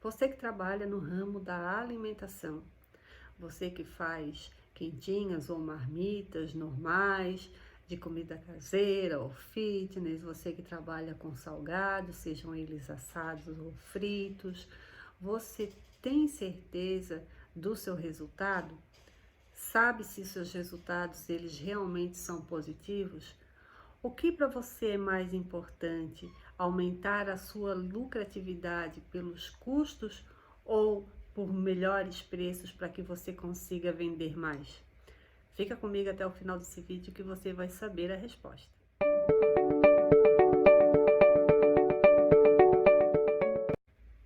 Você que trabalha no ramo da alimentação, você que faz quentinhas ou marmitas normais, de comida caseira ou fitness, você que trabalha com salgados, sejam eles assados ou fritos, você tem certeza do seu resultado? Sabe se seus resultados eles realmente são positivos? O que para você é mais importante? Aumentar a sua lucratividade pelos custos ou por melhores preços para que você consiga vender mais? Fica comigo até o final desse vídeo que você vai saber a resposta.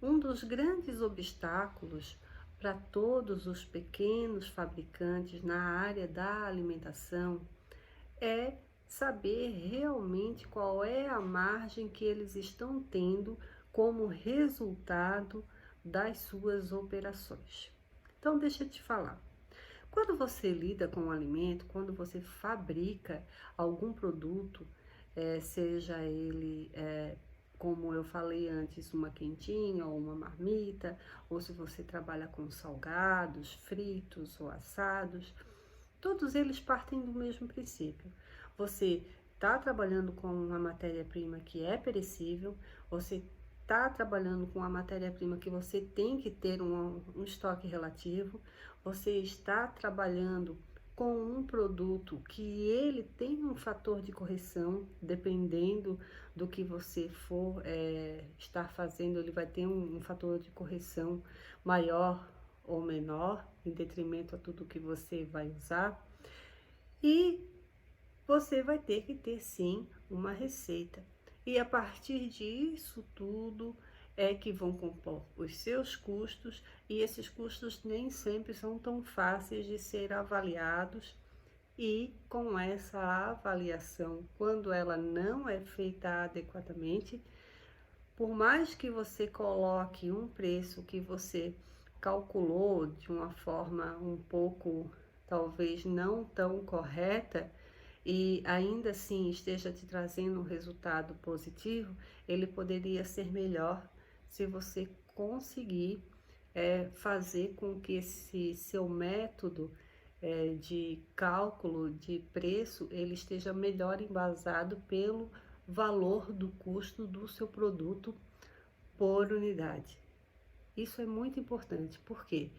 Um dos grandes obstáculos para todos os pequenos fabricantes na área da alimentação é saber realmente qual é a margem que eles estão tendo como resultado das suas operações. Então, deixa eu te falar. Quando você lida com o alimento, quando você fabrica algum produto, seja ele, como eu falei antes, uma quentinha ou uma marmita, ou se você trabalha com salgados, fritos ou assados, todos eles partem do mesmo princípio. Você está trabalhando com uma matéria-prima que é perecível, você está trabalhando com uma matéria-prima que você tem que ter um estoque relativo, você está trabalhando com um produto que ele tem um fator de correção, dependendo do que você for estar fazendo, ele vai ter um fator de correção maior ou menor, em detrimento a tudo que você vai usar. E você vai ter que ter sim uma receita. E a partir disso tudo é que vão compor os seus custos, e esses custos nem sempre são tão fáceis de ser avaliados. E com essa avaliação, quando ela não é feita adequadamente, por mais que você coloque um preço que você calculou de uma forma um pouco, talvez não tão correta, e ainda assim esteja te trazendo um resultado positivo, ele poderia ser melhor se você conseguir fazer com que esse seu método de cálculo de preço ele esteja melhor embasado pelo valor do custo do seu produto por unidade. Isso é muito importante, porque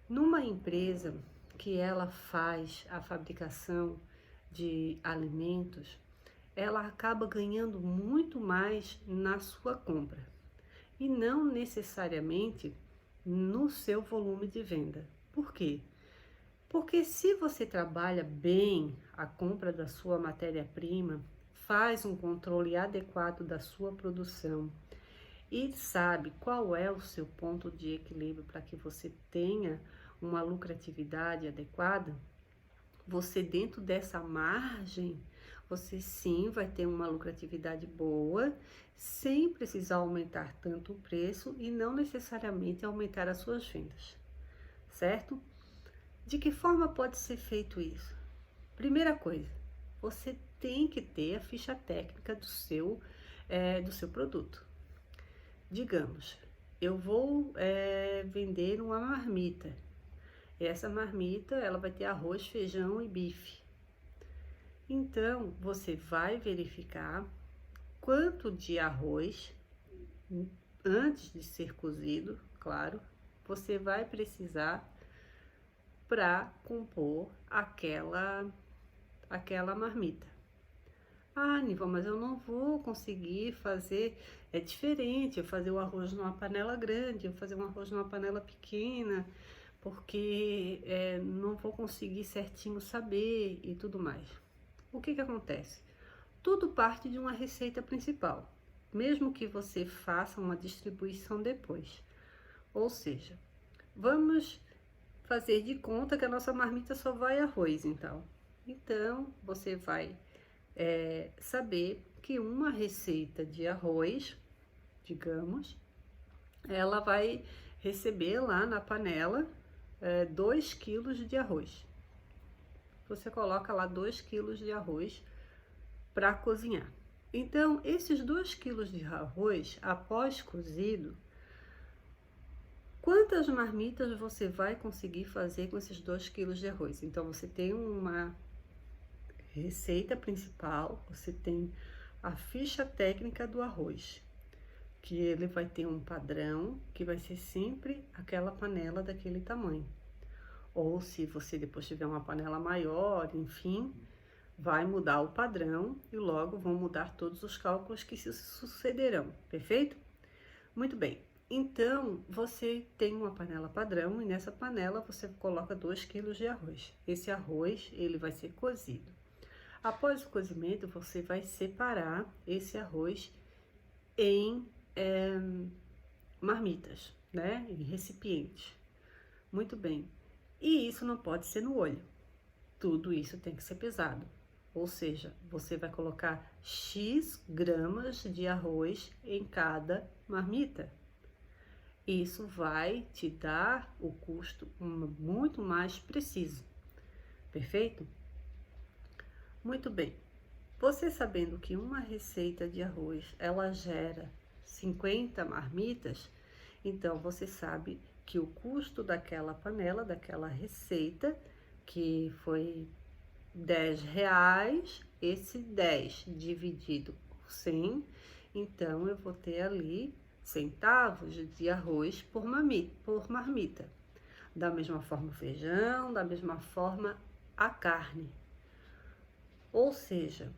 numa empresa que ela faz a fabricação de alimentos, ela acaba ganhando muito mais na sua compra e não necessariamente no seu volume de venda. Por quê? Porque se você trabalha bem a compra da sua matéria-prima, faz um controle adequado da sua produção e sabe qual é o seu ponto de equilíbrio para que você tenha uma lucratividade adequada, você dentro dessa margem, você sim vai ter uma lucratividade boa, sem precisar aumentar tanto o preço e não necessariamente aumentar as suas vendas, certo? De que forma pode ser feito isso? Primeira coisa, você tem que ter a ficha técnica do seu produto. Digamos, eu vou vender uma marmita. Essa marmita, ela vai ter arroz, feijão e bife. Então, você vai verificar quanto de arroz, antes de ser cozido, claro, você vai precisar para compor aquela marmita. Ah, Niva, mas eu não vou conseguir fazer, é diferente, eu fazer o arroz numa panela grande, eu fazer um arroz numa panela pequena, porque não vou conseguir certinho saber e tudo mais. O que acontece? Tudo parte de uma receita principal, mesmo que você faça uma distribuição depois. Ou seja, vamos fazer de conta que a nossa marmita só vai arroz, então. Então, você vai saber que uma receita de arroz, digamos, ela vai receber lá na panela 2 quilos de arroz. Você coloca lá 2 quilos de arroz para cozinhar. Então, esses 2 quilos de arroz, após cozido, Quantas marmitas você vai conseguir fazer com esses 2 quilos de arroz? Então, você tem uma receita principal, você tem a ficha técnica do arroz, que ele vai ter um padrão, que vai ser sempre aquela panela daquele tamanho. Ou se você depois tiver uma panela maior, enfim, vai mudar o padrão e logo vão mudar todos os cálculos que se sucederão, perfeito? Muito bem. Então, você tem uma panela padrão e nessa panela você coloca 2 quilos de arroz. Esse arroz, ele vai ser cozido. Após o cozimento, você vai separar esse arroz em marmitas, né? Em recipientes. Muito bem. E isso não pode ser no olho. Tudo isso tem que ser pesado. Ou seja, você vai colocar X gramas de arroz em cada marmita. Isso vai te dar o custo muito mais preciso. Perfeito? Muito bem. Você sabendo que uma receita de arroz, ela gera 50 marmitas, então você sabe que o custo daquela panela, daquela receita, que foi R$ 10, esse 10 dividido por 100, então eu vou ter ali centavos de arroz por marmita. Da mesma forma o feijão, da mesma forma a carne. Ou seja,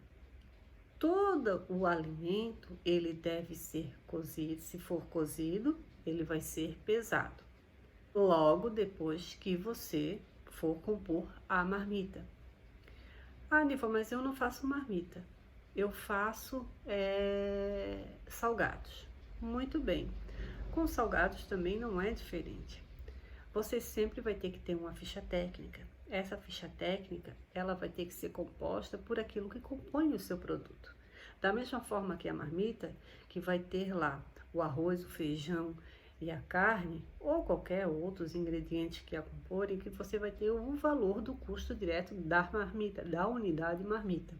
todo o alimento, ele deve ser cozido. Se for cozido, ele vai ser pesado. Logo depois que você for compor a marmita. Ah, Niva, mas eu não faço marmita. Eu faço salgados. Muito bem. Com salgados também não é diferente. Você sempre vai ter que ter uma ficha técnica. Essa ficha técnica, ela vai ter que ser composta por aquilo que compõe o seu produto. Da mesma forma que a marmita, que vai ter lá o arroz, o feijão e a carne, ou qualquer outros ingredientes que a comporem, que você vai ter o valor do custo direto da marmita, da unidade marmita.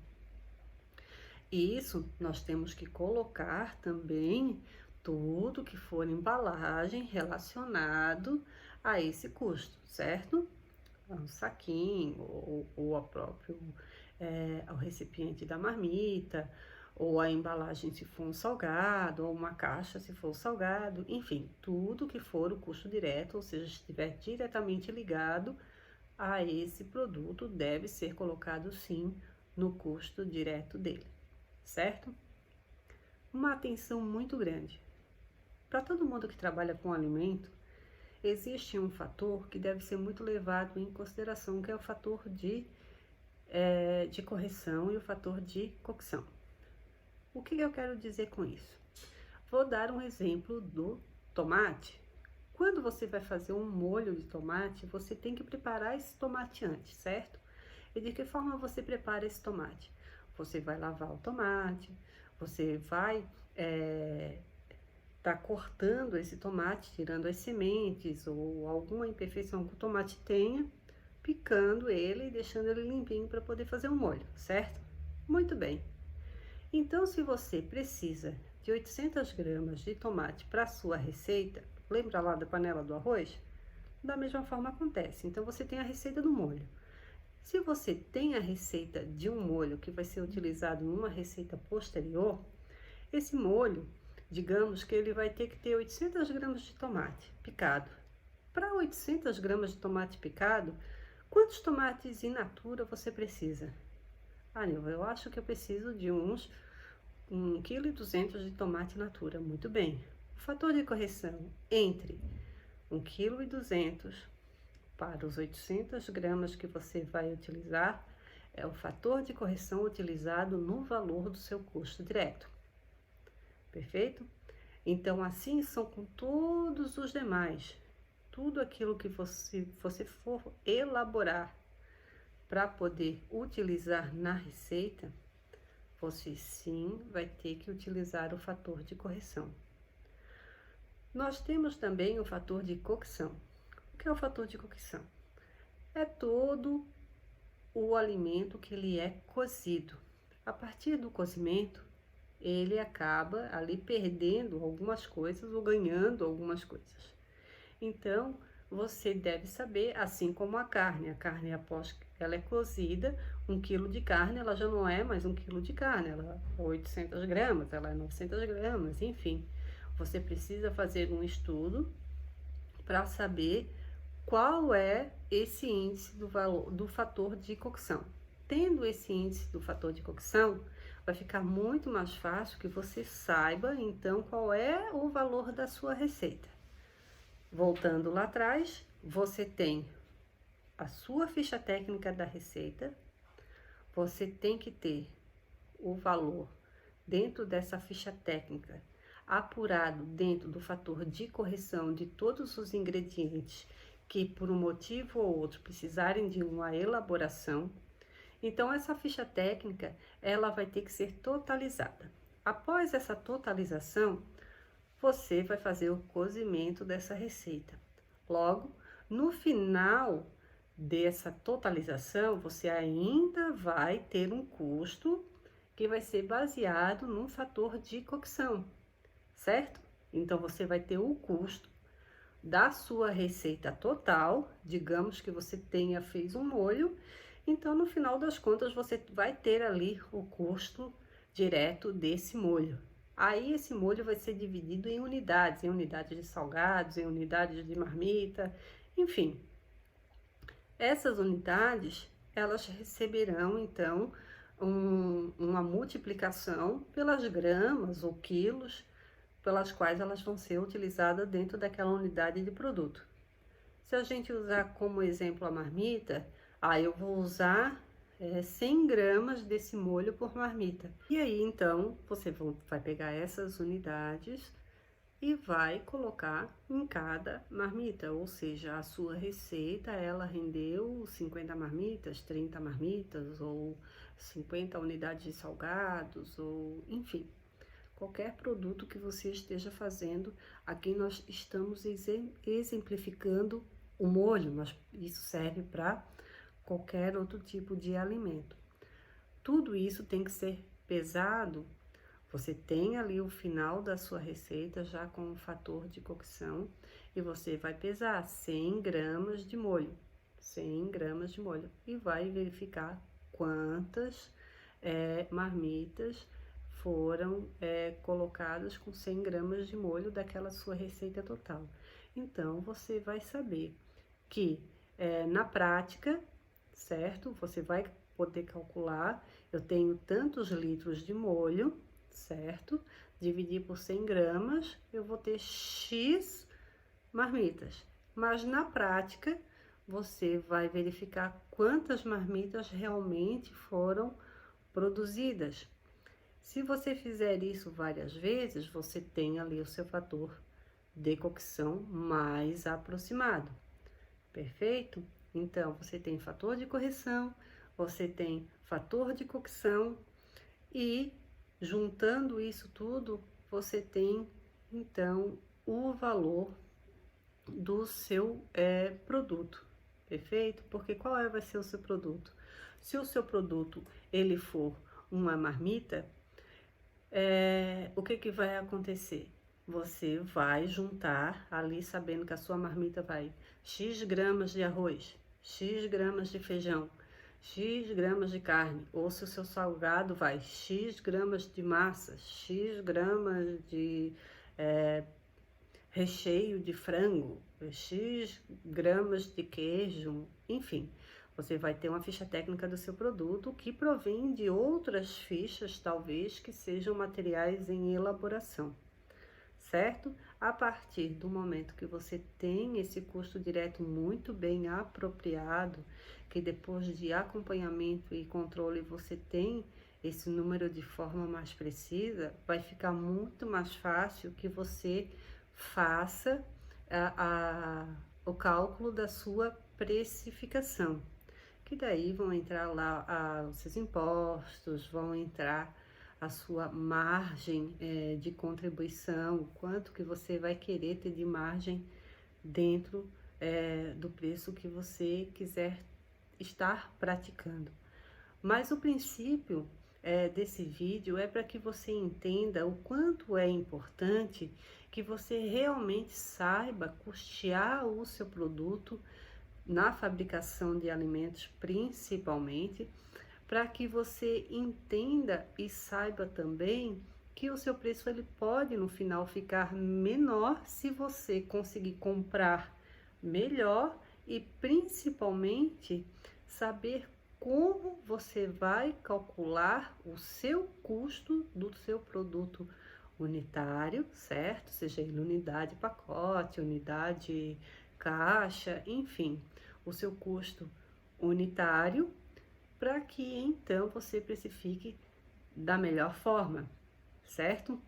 E isso nós temos que colocar também tudo que for embalagem relacionado a esse custo, certo? Um saquinho ou a próprio o recipiente da marmita, ou a embalagem se for um salgado, ou uma caixa se for salgado, enfim, tudo que for o custo direto, ou seja, estiver diretamente ligado a esse produto, deve ser colocado sim no custo direto dele, certo? Uma atenção muito grande. Para todo mundo que trabalha com alimento, existe um fator que deve ser muito levado em consideração, que é o fator de correção e o fator de cocção. O que eu quero dizer com isso? Vou dar um exemplo do tomate. Quando você vai fazer um molho de tomate, você tem que preparar esse tomate antes, certo? E de que forma você prepara esse tomate? Você vai lavar o tomate, você vai tá cortando esse tomate, tirando as sementes ou alguma imperfeição que o tomate tenha, picando ele e deixando ele limpinho para poder fazer um molho, certo? Muito bem. Então, se você precisa de 800 gramas de tomate para sua receita, lembra lá da panela do arroz? Da mesma forma acontece. Então, você tem a receita do molho. Se você tem a receita de um molho que vai ser utilizado numa receita posterior, esse molho, digamos que ele vai ter que ter 800 gramas de tomate picado. Para 800 gramas de tomate picado, quantos tomates in natura você precisa? Ah, Nilva, eu acho que eu preciso de uns 1,2 kg de tomate natura. Muito bem. O fator de correção entre 1,2 kg para os 800 gramas que você vai utilizar é o fator de correção utilizado no valor do seu custo direto. Perfeito? Então, assim são com todos os demais. Tudo aquilo que você for elaborar para poder utilizar na receita, você sim vai ter que utilizar o fator de correção. Nós temos também o fator de cocção. O que é o fator de cocção? É todo o alimento que ele é cozido. A partir do cozimento, ele acaba ali perdendo algumas coisas ou ganhando algumas coisas. Então, você deve saber, assim como a carne após que ela é cozida, 1 quilo de carne, ela já não é mais 1 quilo de carne, ela é 800 gramas, ela é 900 gramas, enfim. Você precisa fazer um estudo para saber qual é esse índice do valor do fator de cocção. Tendo esse índice do fator de cocção, vai ficar muito mais fácil que você saiba então qual é o valor da sua receita. Voltando lá atrás, você tem a sua ficha técnica da receita, você tem que ter o valor dentro dessa ficha técnica, apurado dentro do fator de correção de todos os ingredientes que por um motivo ou outro precisarem de uma elaboração. Então essa ficha técnica, ela vai ter que ser totalizada. Após essa totalização, você vai fazer o cozimento dessa receita. Logo, no final dessa totalização, você ainda vai ter um custo que vai ser baseado num fator de cocção, certo? Então, você vai ter o custo da sua receita total, digamos que você fez um molho, então no final das contas você vai ter ali o custo direto desse molho. Aí esse molho vai ser dividido em unidades de salgados, em unidades de marmita, enfim. Essas unidades, elas receberão então uma multiplicação pelas gramas ou quilos pelas quais elas vão ser utilizadas dentro daquela unidade de produto. Se a gente usar como exemplo a marmita, eu vou usar 100 gramas desse molho por marmita. E aí, então, você vai pegar essas unidades e vai colocar em cada marmita, ou seja, a sua receita, ela rendeu 50 marmitas, 30 marmitas, ou 50 unidades de salgados, ou enfim. Qualquer produto que você esteja fazendo, aqui nós estamos exemplificando o molho, mas isso serve para qualquer outro tipo de alimento. Tudo isso tem que ser pesado. Você tem ali o final da sua receita já com o fator de cocção e você vai pesar 100 gramas de molho, 100 gramas de molho e vai verificar quantas marmitas foram colocadas com 100 gramas de molho daquela sua receita total. Então, você vai saber que na prática, certo? Você vai poder calcular, eu tenho tantos litros de molho, certo? Dividir por 100 gramas, eu vou ter X marmitas. Mas na prática, você vai verificar quantas marmitas realmente foram produzidas. Se você fizer isso várias vezes, você tem ali o seu fator de cocção mais aproximado. Perfeito? Então, você tem fator de correção, você tem fator de cocção e juntando isso tudo, você tem então o valor do seu produto. Perfeito? Porque qual vai ser o seu produto? Se o seu produto ele for uma marmita, o que vai acontecer? Você vai juntar ali, sabendo que a sua marmita vai X gramas de arroz, X gramas de feijão, X gramas de carne, ou se o seu salgado vai X gramas de massa, X gramas de recheio de frango, X gramas de queijo, enfim. Você vai ter uma ficha técnica do seu produto que provém de outras fichas, talvez, que sejam materiais em elaboração, certo? A partir do momento que você tem esse custo direto muito bem apropriado, que depois de acompanhamento e controle você tem esse número de forma mais precisa, vai ficar muito mais fácil que você faça o cálculo da sua precificação. Que daí vão entrar lá os seus impostos, vão entrar a sua margem de contribuição, quanto que você vai querer ter de margem dentro do preço que você quiser estar praticando. Mas o princípio desse vídeo é para que você entenda o quanto é importante que você realmente saiba custear o seu produto na fabricação de alimentos, principalmente, para que você entenda e saiba também que o seu preço ele pode no final ficar menor se você conseguir comprar melhor e principalmente saber como você vai calcular o seu custo do seu produto unitário, certo? Seja ele unidade pacote, unidade caixa, enfim, o seu custo unitário, para que então você precifique da melhor forma, certo?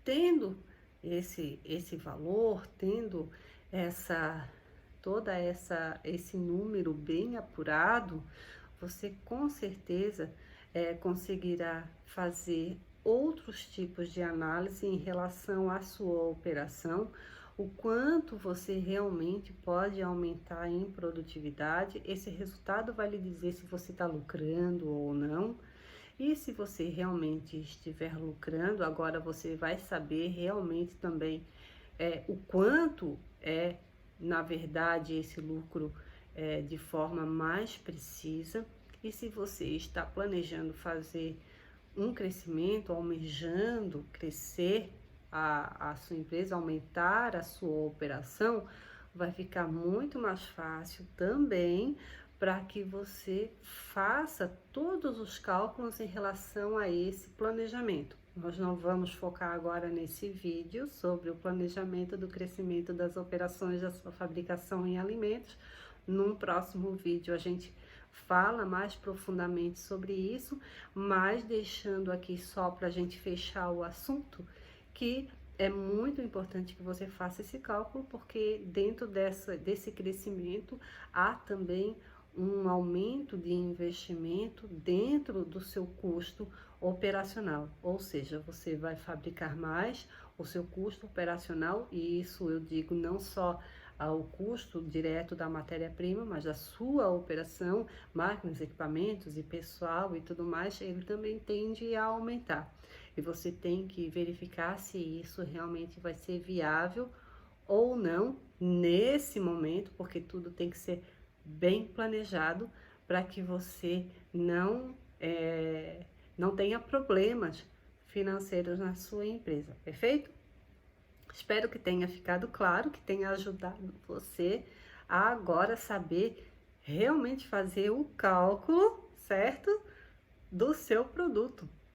Tendo esse valor, tendo essa esse número bem apurado, você com certeza conseguirá fazer outros tipos de análise em relação à sua operação, o quanto você realmente pode aumentar em produtividade. Esse resultado vai lhe dizer se você está lucrando ou não. E se você realmente estiver lucrando, agora você vai saber realmente também o quanto é, na verdade, esse lucro de forma mais precisa. E se você está planejando fazer um crescimento, almejando crescer a sua empresa, aumentar a sua operação, vai ficar muito mais fácil também para que você faça todos os cálculos em relação a esse planejamento. Nós não vamos focar agora nesse vídeo sobre o planejamento do crescimento das operações da sua fabricação em alimentos. Num próximo vídeo a gente fala mais profundamente sobre isso, mas deixando aqui só para a gente fechar o assunto, que é muito importante que você faça esse cálculo, porque dentro desse crescimento há também um aumento de investimento dentro do seu custo operacional, ou seja, você vai fabricar mais, o seu custo operacional, e isso eu digo não só ao custo direto da matéria-prima, mas da sua operação, máquinas, equipamentos e pessoal e tudo mais, ele também tende a aumentar. E você tem que verificar se isso realmente vai ser viável ou não nesse momento, porque tudo tem que ser bem planejado para que você não tenha problemas financeiros na sua empresa, perfeito? Espero que tenha ficado claro, que tenha ajudado você a agora saber realmente fazer o cálculo, certo? Do seu produto.